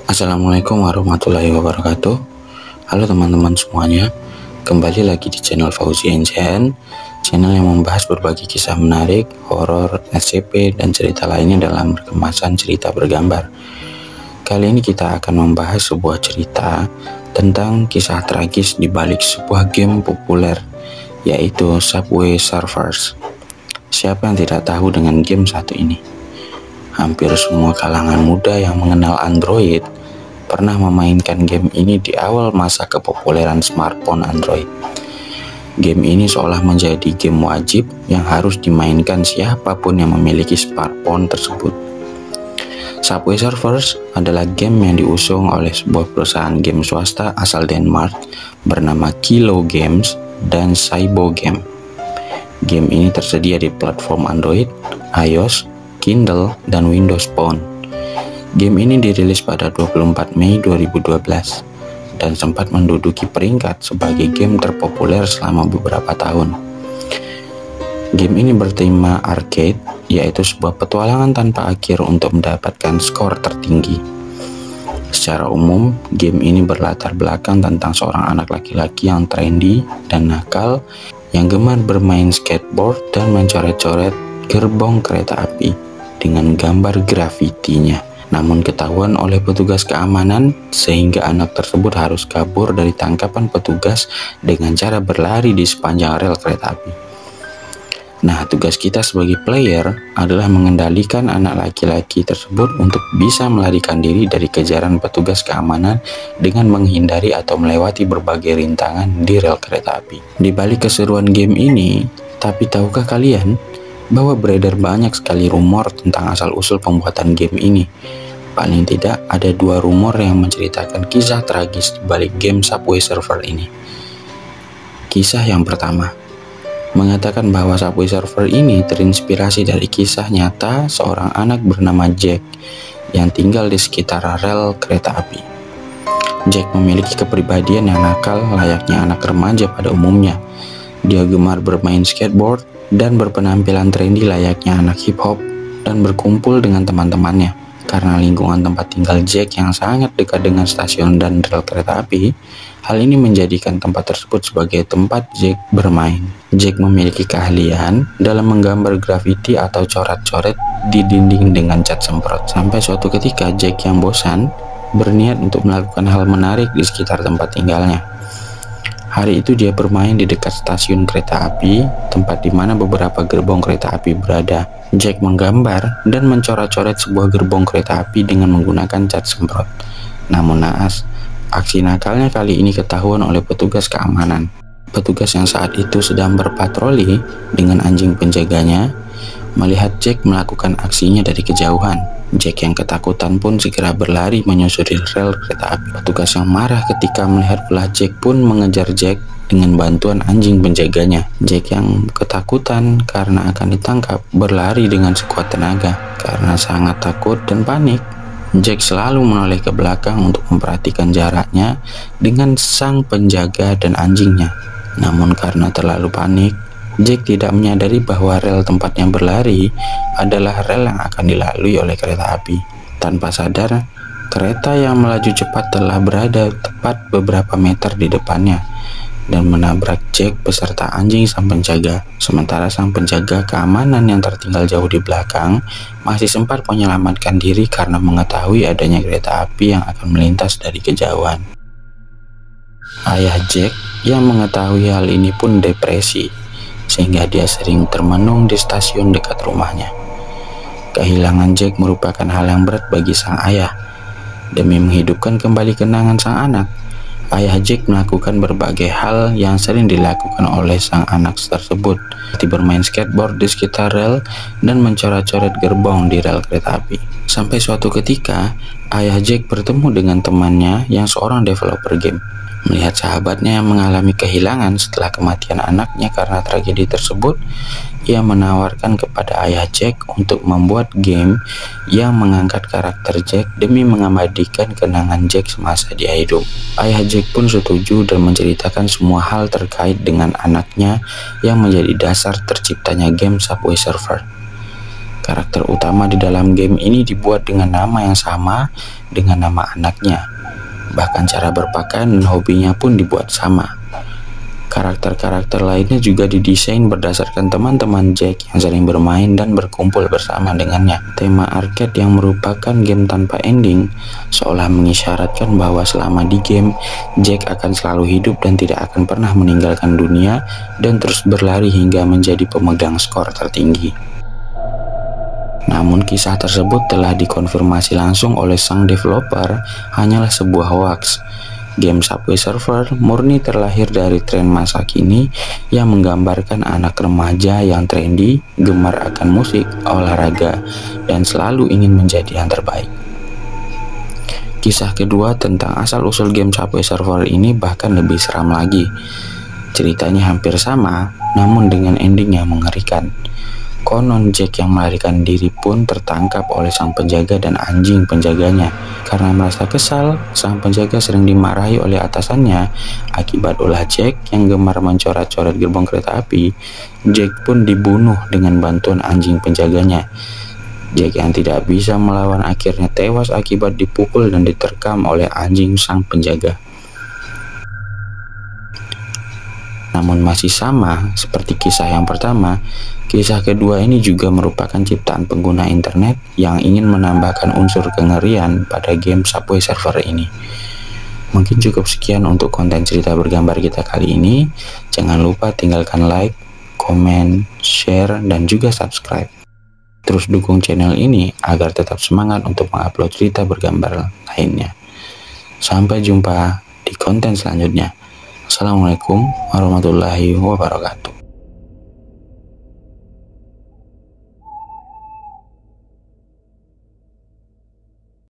Assalamualaikum warahmatullahi wabarakatuh. Halo teman-teman semuanya, kembali lagi di channel Fauzi NCN, channel yang membahas berbagai kisah menarik, horor, SCP, dan cerita lainnya dalam kemasan cerita bergambar. Kali ini kita akan membahas sebuah cerita tentang kisah tragis di balik sebuah game populer, yaitu Subway Surfers. Siapa yang tidak tahu dengan game satu ini? Hampir semua kalangan muda yang mengenal Android pernah memainkan game ini di awal masa kepopuleran smartphone Android. Game ini seolah menjadi game wajib yang harus dimainkan siapapun yang memiliki smartphone tersebut. Subway Surfers adalah game yang diusung oleh sebuah perusahaan game swasta asal Denmark bernama Kilo Games dan Saibo Game. Game ini tersedia di platform Android, iOS, Kindle, dan Windows Phone. Game ini dirilis pada 24 Mei 2012 dan sempat menduduki peringkat sebagai game terpopuler selama beberapa tahun. Game ini bertema arcade, yaitu sebuah petualangan tanpa akhir untuk mendapatkan skor tertinggi. Secara umum, game ini berlatar belakang tentang seorang anak laki-laki yang trendy dan nakal yang gemar bermain skateboard dan mencoret-coret gerbong kereta api dengan gambar grafitinya. Namun ketahuan oleh petugas keamanan sehingga anak tersebut harus kabur dari tangkapan petugas dengan cara berlari di sepanjang rel kereta api. Nah, tugas kita sebagai player adalah mengendalikan anak laki-laki tersebut untuk bisa melarikan diri dari kejaran petugas keamanan dengan menghindari atau melewati berbagai rintangan di rel kereta api. Di balik keseruan game ini, tapi tahukah kalian bahwa beredar banyak sekali rumor tentang asal-usul pembuatan game ini? Paling tidak ada 2 rumor yang menceritakan kisah tragis di balik game Subway Surfer ini. Kisah yang pertama mengatakan bahwa Subway Surfer ini terinspirasi dari kisah nyata seorang anak bernama Jack yang tinggal di sekitar rel kereta api. Jack memiliki kepribadian yang nakal layaknya anak remaja pada umumnya. Dia gemar bermain skateboard dan berpenampilan trendy layaknya anak hip hop dan berkumpul dengan teman-temannya. Karena lingkungan tempat tinggal Jack yang sangat dekat dengan stasiun dan rel kereta api, hal ini menjadikan tempat tersebut sebagai tempat Jack bermain. Jack memiliki keahlian dalam menggambar grafiti atau coret-coret di dinding dengan cat semprot. Sampai suatu ketika Jack yang bosan berniat untuk melakukan hal menarik di sekitar tempat tinggalnya. Hari itu dia bermain di dekat stasiun kereta api, tempat di mana beberapa gerbong kereta api berada. Jack menggambar dan mencoret-coret sebuah gerbong kereta api dengan menggunakan cat semprot. Namun naas, aksi nakalnya kali ini ketahuan oleh petugas keamanan. Petugas yang saat itu sedang berpatroli dengan anjing penjaganya melihat Jack melakukan aksinya dari kejauhan. Jack yang ketakutan pun segera berlari menyusuri rel kereta api. Petugas yang marah ketika melihat ulah Jack pun mengejar Jack dengan bantuan anjing penjaganya. Jack yang ketakutan karena akan ditangkap berlari dengan sekuat tenaga. Karena sangat takut dan panik, Jack selalu menoleh ke belakang untuk memperhatikan jaraknya dengan sang penjaga dan anjingnya. Namun karena terlalu panik, Jack tidak menyadari bahwa rel tempatnya berlari adalah rel yang akan dilalui oleh kereta api. Tanpa sadar, kereta yang melaju cepat telah berada tepat beberapa meter di depannya dan menabrak Jack beserta anjing sang penjaga. Sementara sang penjaga keamanan yang tertinggal jauh di belakang masih sempat menyelamatkan diri karena mengetahui adanya kereta api yang akan melintas dari kejauhan. Ayah Jack yang mengetahui hal ini pun depresi, sehingga dia sering termenung di stasiun dekat rumahnya. Kehilangan Jack merupakan hal yang berat bagi sang ayah. Demi menghidupkan kembali kenangan sang anak, ayah Jack melakukan berbagai hal yang sering dilakukan oleh sang anak tersebut, seperti bermain skateboard di sekitar rel dan mencoret-coret gerbong di rel kereta api. Sampai suatu ketika, ayah Jack bertemu dengan temannya yang seorang developer game. Melihat sahabatnya yang mengalami kehilangan setelah kematian anaknya karena tragedi tersebut, ia menawarkan kepada ayah Jack untuk membuat game yang mengangkat karakter Jack demi mengabadikan kenangan Jack semasa dia hidup. Ayah Jack pun setuju dan menceritakan semua hal terkait dengan anaknya yang menjadi dasar terciptanya game Subway Surfer. Karakter utama di dalam game ini dibuat dengan nama yang sama dengan nama anaknya. Bahkan cara berpakaian dan hobinya pun dibuat sama. Karakter-karakter lainnya juga didesain berdasarkan teman-teman Jack yang sering bermain dan berkumpul bersama dengannya. Tema arcade yang merupakan game tanpa ending seolah mengisyaratkan bahwa selama di game, Jack akan selalu hidup dan tidak akan pernah meninggalkan dunia dan terus berlari hingga menjadi pemegang skor tertinggi. Namun kisah tersebut telah dikonfirmasi langsung oleh sang developer hanyalah sebuah hoaks. Game Subway Surfer murni terlahir dari tren masa kini yang menggambarkan anak remaja yang trendy, gemar akan musik, olahraga, dan selalu ingin menjadi yang terbaik. Kisah kedua tentang asal-usul game Subway Surfer ini bahkan lebih seram lagi. Ceritanya hampir sama, namun dengan ending yang mengerikan. Konon Jack yang melarikan diri pun tertangkap oleh sang penjaga dan anjing penjaganya. Karena merasa kesal, sang penjaga sering dimarahi oleh atasannya. Akibat ulah Jack yang gemar mencoret-coret gerbong kereta api, Jack pun dibunuh dengan bantuan anjing penjaganya. Jack yang tidak bisa melawan akhirnya tewas akibat dipukul dan diterkam oleh anjing sang penjaga. Namun masih sama seperti kisah yang pertama, kisah kedua ini juga merupakan ciptaan pengguna internet yang ingin menambahkan unsur kengerian pada game Subway Surfer ini. Mungkin cukup sekian untuk konten cerita bergambar kita kali ini. Jangan lupa tinggalkan like, komen, share, dan juga subscribe. Terus dukung channel ini agar tetap semangat untuk mengupload cerita bergambar lainnya. Sampai jumpa di konten selanjutnya. Assalamualaikum warahmatullahi wabarakatuh.